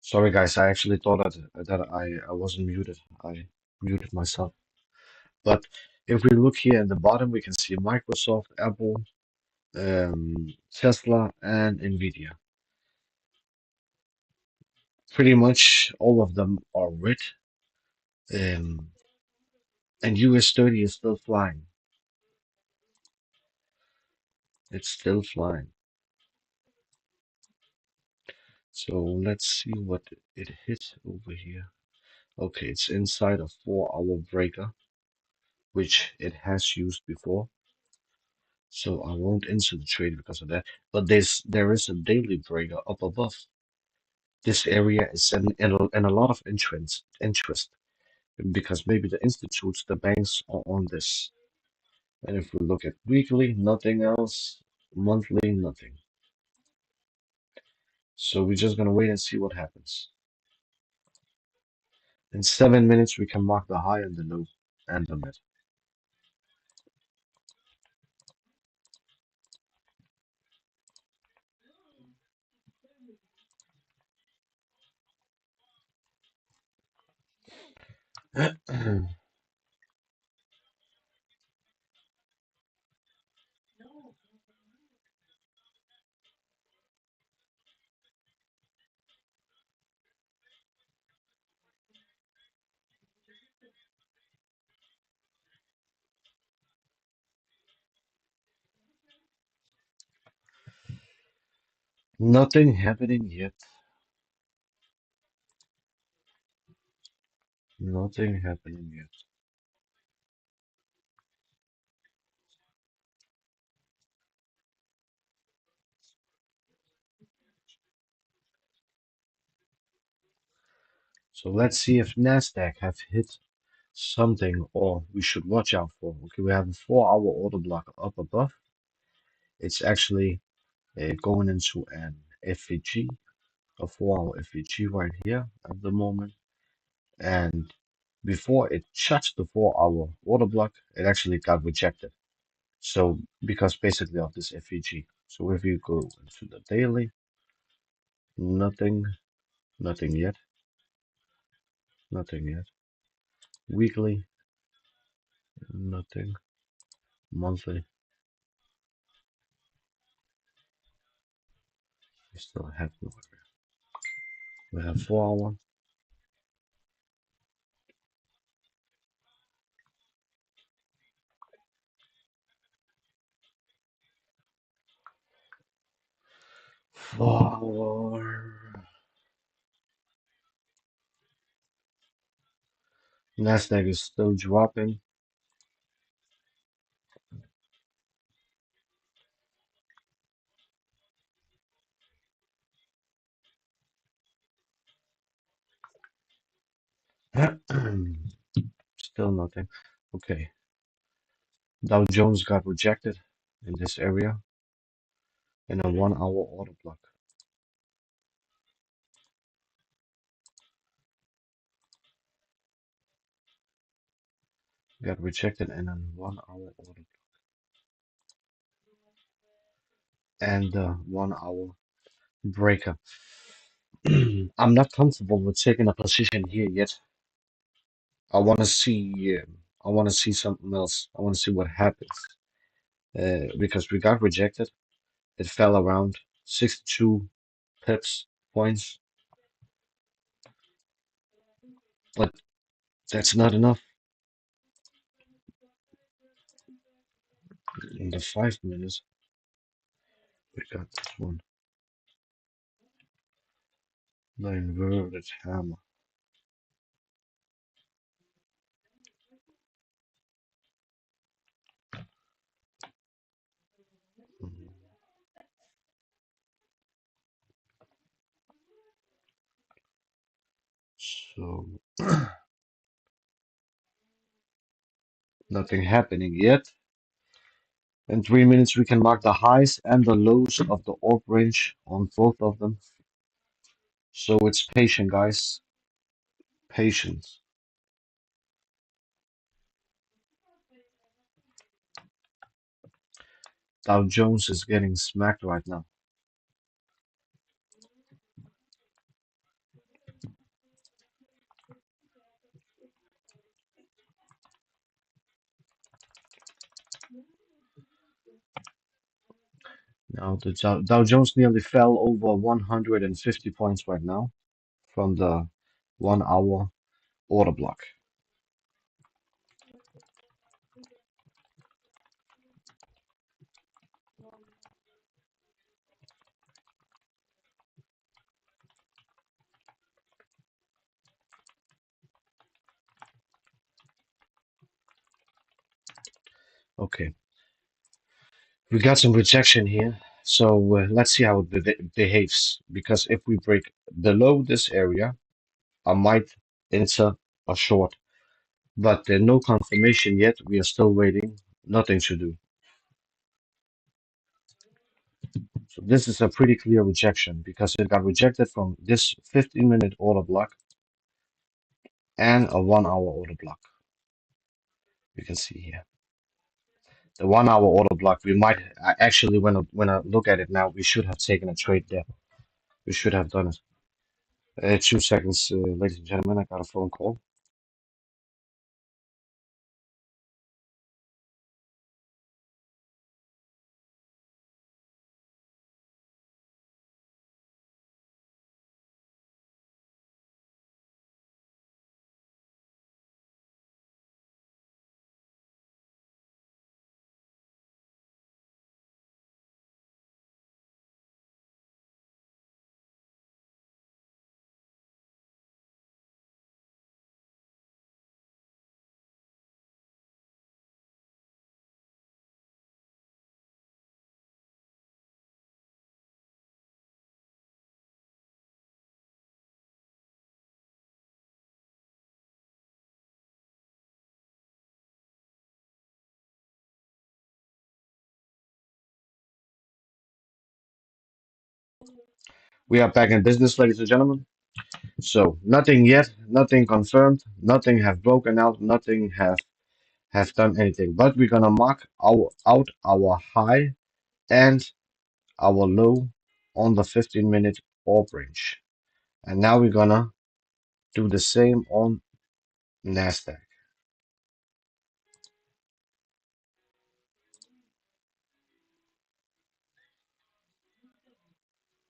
Sorry guys, I actually thought that I wasn't muted. I muted myself. But if we look here at the bottom, we can see Microsoft, Apple, Tesla, and Nvidia. Pretty much all of them are red, um, and US 30 is still flying. It's still flying. So let's see what it hit over here. Okay, it's inside a 4-hour breaker, which it has used before. So I won't enter the trade because of that. But there is a daily breaker up above. This area is in a lot of interest because maybe the institutes, the banks are on this. And if we look at weekly, nothing else. Monthly, nothing. So we're just gonna wait and see what happens. In 7 minutes, we can mark the high and the low and the mid. Nothing happening yet. Nothing happening yet. So let's see if Nasdaq have hit something or we should watch out for. Okay, we have a 4-hour order block up above. It's actually going into an FEG, a 4-hour FEG right here at the moment. And before it touched the 4-hour order block, it actually got rejected. So because basically of this FEG. So if you go into the daily, nothing, nothing yet, nothing yet. Weekly, nothing. Monthly, we still have no area. We have 4-hour, 4-hour. Nasdaq is still dropping. Still nothing. Okay. Dow Jones got rejected in this area in a 1-hour order block. Got rejected in a 1-hour order block. And the 1-hour breaker. I'm not comfortable with taking a position here yet. I want to see. I want to see something else. I want to see what happens. Because we got rejected. It fell around 62 pips points, but that's not enough. In the 5 minutes, we got this one. The inverted hammer. Mhm. So nothing happening yet. In 3 minutes, we can mark the highs and the lows of the orb range on both of them. So it's patient, guys. Patience. Dow Jones is getting smacked right now. Now the Dow Jones nearly fell over 150 points right now from the 1 hour order block. Okay, we got some rejection here. So let's see how it behaves. Because if we break below this area, I might enter a short. But there's no confirmation yet. We are still waiting. Nothing to do. So this is a pretty clear rejection because it got rejected from this 15-minute order block and a 1 hour order block. You can see here. The 1 hour order block, we might actually, when I look at it now, we should have taken a trade there. We should have done it. 2 seconds, ladies and gentlemen, I got a phone call. We are back in business, ladies and gentlemen. So nothing yet, nothing confirmed, nothing have broken out, nothing have done anything. But we're gonna mark our high and our low on the 15-minute orb range. And now we're gonna do the same on NASDAQ.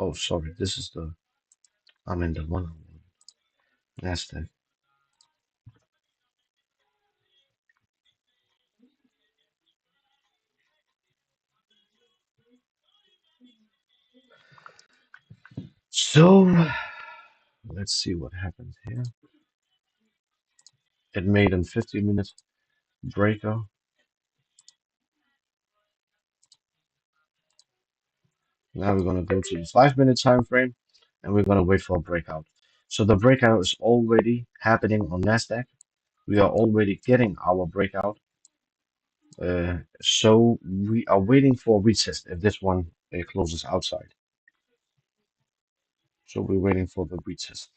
Oh, sorry, this is the I'm in the one NASDAQ. So let's see what happens here. It made a 15-minute breaker. Now we're gonna go to the 5-minute time frame and we're gonna wait for a breakout. So the breakout is already happening on NASDAQ. We are already getting our breakout. So we are waiting for a retest if this one closes outside. So we're waiting for the retest.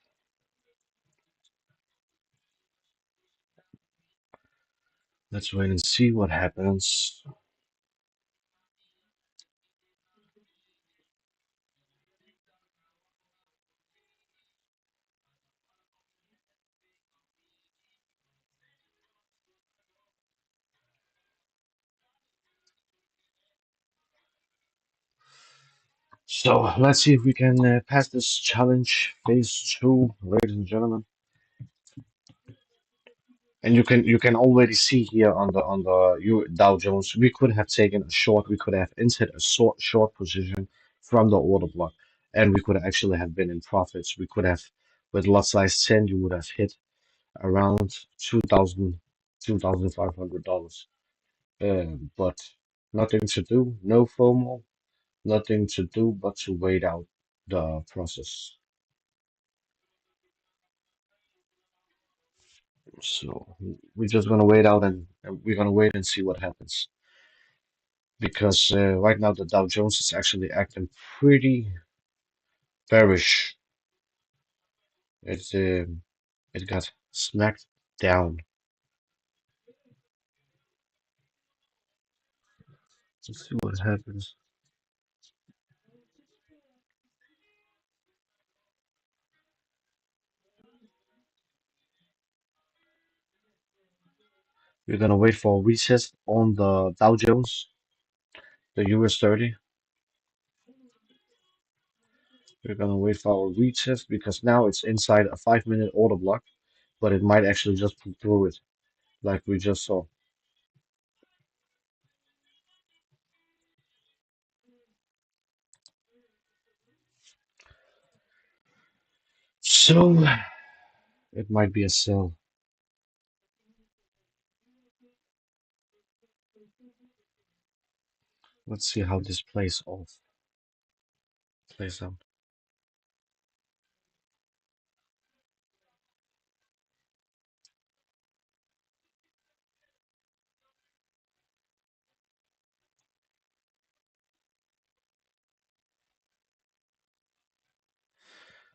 Let's wait and see what happens. So let's see if we can pass this challenge phase 2, ladies and gentlemen. And you can already see here on the Dow Jones, we could have taken a short, we could have entered a short position from the order block, and we could actually have been in profits. We could have, with lot size 10, you would have hit around 2,000, $2,500. But nothing to do, no FOMO, nothing to do but to wait out the process. So we're just gonna wait out and we're gonna wait and see what happens. Because right now the Dow Jones is actually acting pretty bearish. It it got smacked down. Let's see what happens. We're gonna wait for a retest on the Dow Jones, the US 30. We're gonna wait for our retest because now it's inside a 5 minute order block, but it might actually just pull through it like we just saw. So it might be a sell. Let's see how this plays out.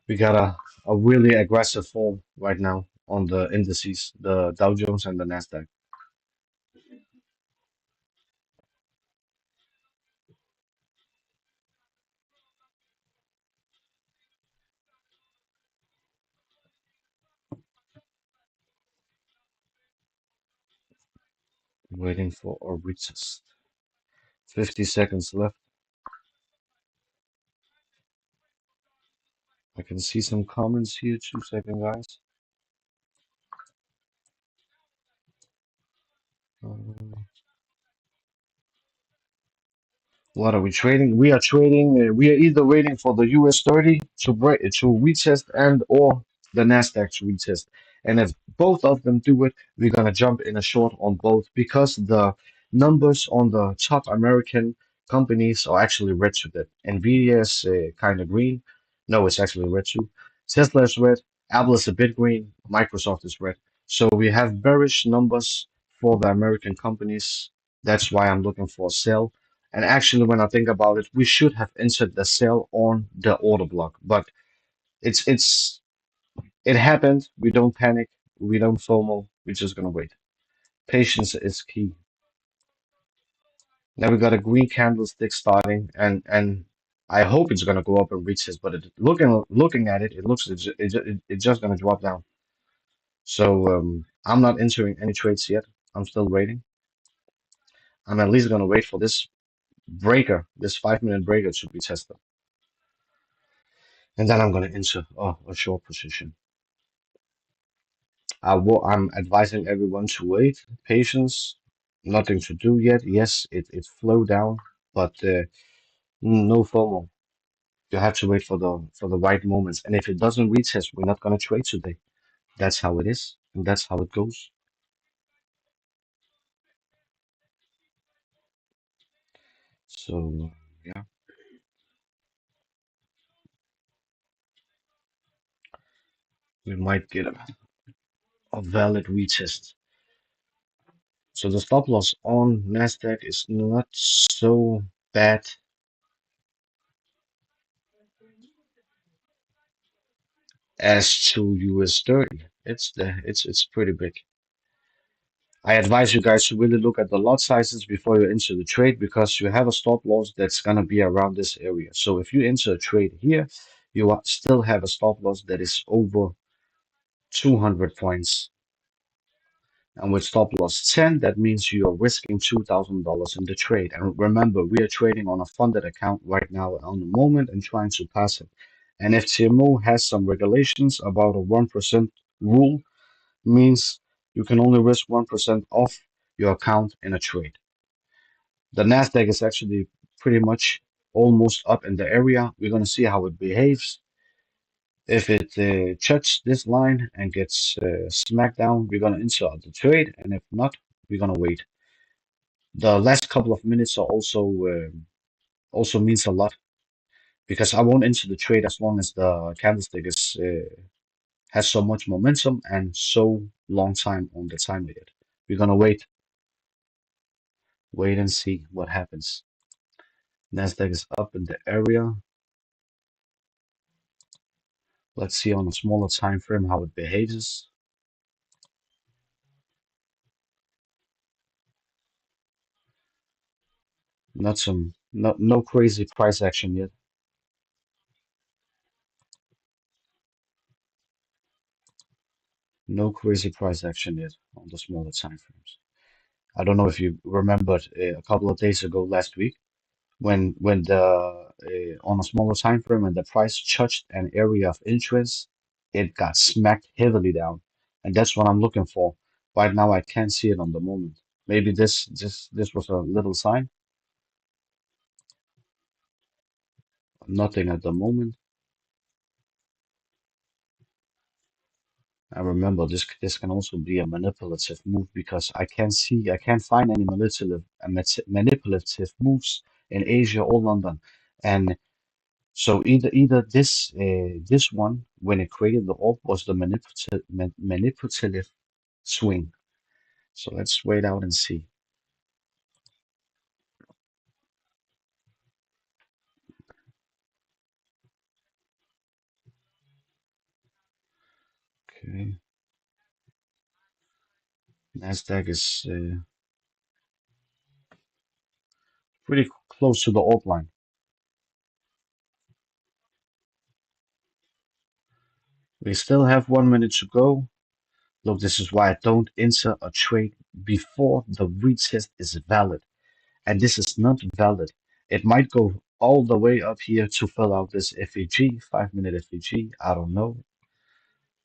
We got a really aggressive fall right now on the indices, the Dow Jones and the Nasdaq. Waiting for a retest. 50 seconds left. I can see some comments here. 2 seconds, guys. Uh, What are we trading? We are trading. We are either waiting for the US 30 to break to retest and or the Nasdaq to retest. And if both of them do it, we're gonna jump in a short on both because the numbers on the top American companies are actually red today. Nvidia is kind of green. No, it's actually red too. Tesla is red. Apple is a bit green. Microsoft is red. So we have bearish numbers for the American companies. That's why I'm looking for a sell. And actually, when I think about it, we should have entered the sell on the order block. But it's it happened. We don't panic. We don't FOMO. We're just gonna wait. Patience is key. Now we got a green candlestick starting, and I hope it's gonna go up and reach this. But looking at it, it looks it's just gonna drop down. So I'm not entering any trades yet. I'm still waiting. I'm at least gonna wait for this breaker, this 5 minute breaker to be tested. And then I'm going to enter a short position. I'm advising everyone to wait, patience, nothing to do yet. Yes, it flowed down, but no FOMO. You have to wait for the right moments. And if it doesn't retest, we're not going to trade today. That's how it is, and that's how it goes. So yeah, we might get a valid retest. So the stop loss on Nasdaq is not so bad as to US 30. It's pretty big. I advise you guys to really look at the lot sizes before you enter the trade because you have a stop loss that's gonna be around this area. So if you enter a trade here, still have a stop loss that is over 200 points. And with stop loss 10, that means you are risking $2,000 in the trade. And remember, we are trading on a funded account right now on the moment and trying to pass it. And FTMO has some regulations about a 1% rule means you can only risk 1% off your account in a trade. The Nasdaq is actually pretty much almost up in the area. We're going to see how it behaves. If it checks this line and gets smacked down, we're going to insert the trade, and if not, we're going to wait. The last couple of minutes are also means a lot because I won't enter the trade as long as the candlestick is has so much momentum and so long time on the timer yet. We're gonna wait and see what happens. Nasdaq is up in the area. Let's see on a smaller time frame how it behaves. No crazy price action yet. No crazy price action yet on the smaller time frames. I don't know if you remembered a couple of days ago last week. when the on a smaller time frame and the price touched an area of interest, it got smacked heavily down, and that's what I'm looking for. Right now, I can't see it on the moment. Maybe this was a little sign. Nothing at the moment. I remember this can also be a manipulative move because I can't find any manipulative moves in Asia or London, and so either this one when it created the orb was the manipulative swing. So let's wait out and see. Okay, Nasdaq is pretty close to the orb line. We still have 1 minute to go. Look, this is why I don't enter a trade before the retest is valid. And this is not valid. It might go all the way up here to fill out this FEG, 5 minute FEG. I don't know.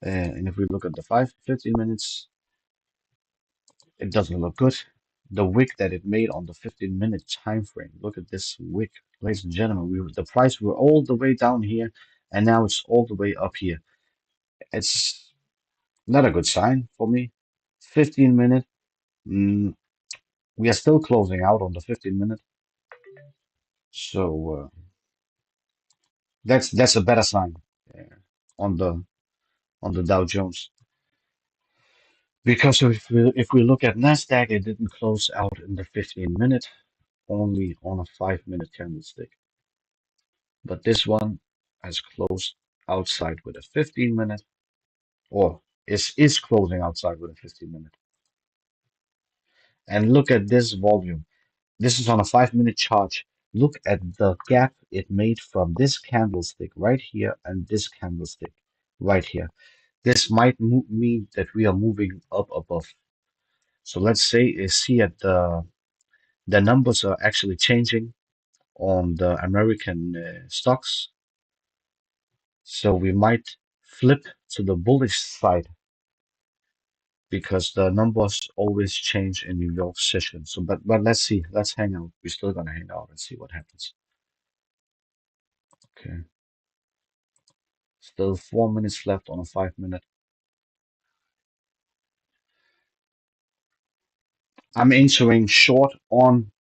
And if we look at the 15 minutes, it doesn't look good. The wick that it made on the 15-minute time frame. Look at this wick, ladies and gentlemen. The price were all the way down here, and now it's all the way up here. It's not a good sign for me. 15 minute. Mm, we are still closing out on the 15 minute, so that's a better sign uh, on the Dow Jones. Because if we look at Nasdaq, it didn't close out in the 15 minute, only on a 5 minute candlestick. But this one has closed outside with a 15 minute, or is closing outside with a 15 minute. And look at this volume. This is on a 5 minute chart. Look at the gap it made from this candlestick right here and this candlestick right here. This might mean that we are moving up above. So let's say see at the numbers are actually changing on the American stocks. So we might flip to the bullish side because the numbers always change in New York session. So but let's see. Let's hang out. We're still gonna hang out and see what happens. Okay. Still 4 minutes left on a 5 minute. I'm entering short on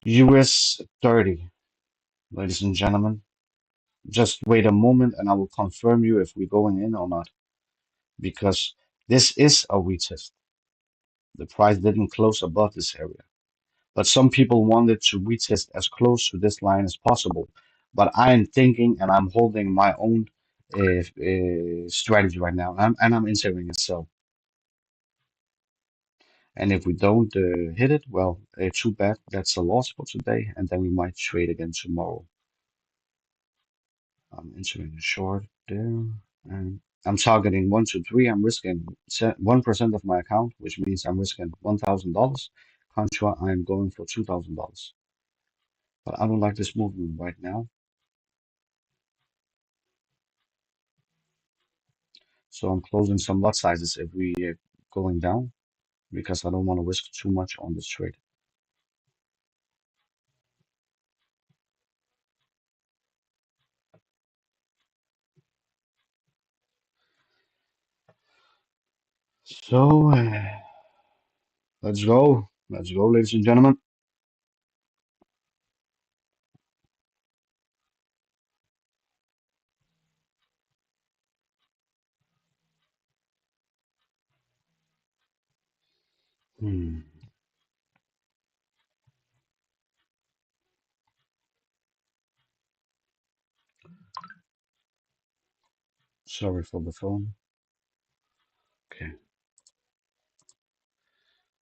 US 30, ladies and gentlemen. Just wait a moment and I will confirm you if we're going in or not. Because this is a retest. The price didn't close above this area. But some people wanted to retest as close to this line as possible. But I am thinking and I'm holding my own strategy right now. And I'm entering a sell. And if we don't hit it, well, too bad. That's a loss for today. And then we might trade again tomorrow. I'm entering a short there. And I'm targeting 1 to 3. I'm risking 1% of my account, which means I'm risking $1,000. Contra, I'm going for $2,000. But I don't like this movement right now. So I'm closing some lot sizes if we going down because I don't want to risk too much on this trade. So let's go. Let's go, ladies and gentlemen. Hmm. Sorry for the phone. Okay,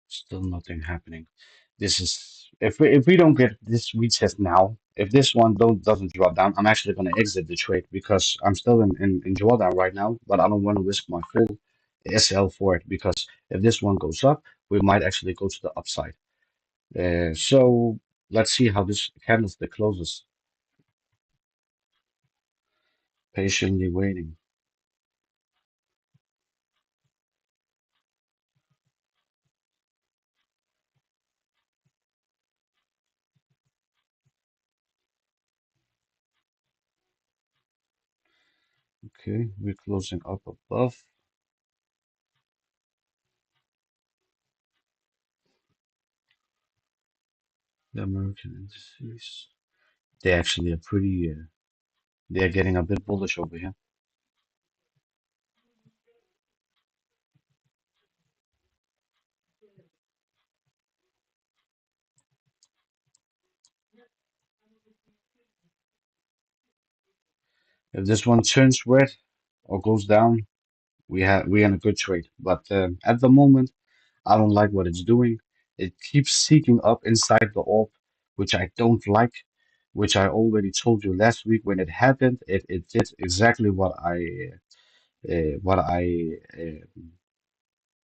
still nothing happening. This is if we don't get this retest now, if this one doesn't drop down, I'm actually gonna exit the trade because I'm still in drawdown right now, but I don't want to risk my full SL for it because if this one goes up, we might actually go to the upside. So Let's see how this candlestick closes. Patiently waiting. Okay, we're closing up above the American indices. They actually are pretty. They're getting a bit bullish over here. If this one turns red or goes down, we're in a good trade. But at the moment, I don't like what it's doing. It keeps seeking up inside the orb, which I don't like, which I already told you last week when it happened. It did exactly what I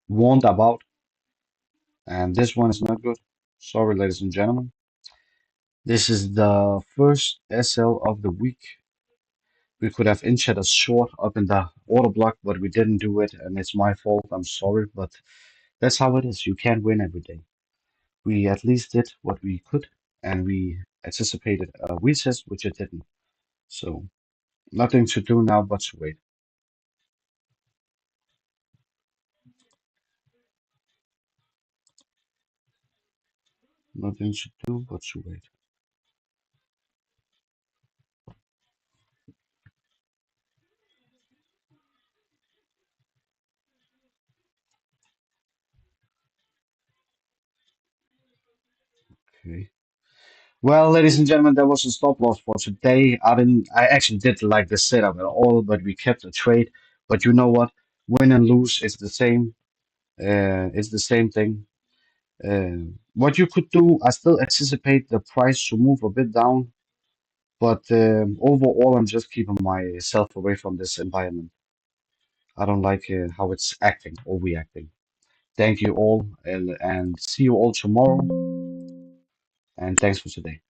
warned about, and this one is not good. Sorry, ladies and gentlemen. This is the first SL of the week. We could have inched us short up in the order block, but we didn't do it, and it's my fault. I'm sorry, but that's how it is. You can't win every day. We at least did what we could, and we anticipated a recess, which it didn't. So nothing to do now but to wait. Nothing to do but to wait. Okay. Well, ladies and gentlemen, that was a stop loss for today. I actually did like the setup at all, but we kept the trade. But you know what? Win and lose is the same. It's the same thing. What you could do, I still anticipate the price to move a bit down, but overall, I'm just keeping myself away from this environment. I don't like how it's acting or reacting. Thank you all, and see you all tomorrow. And thanks for today.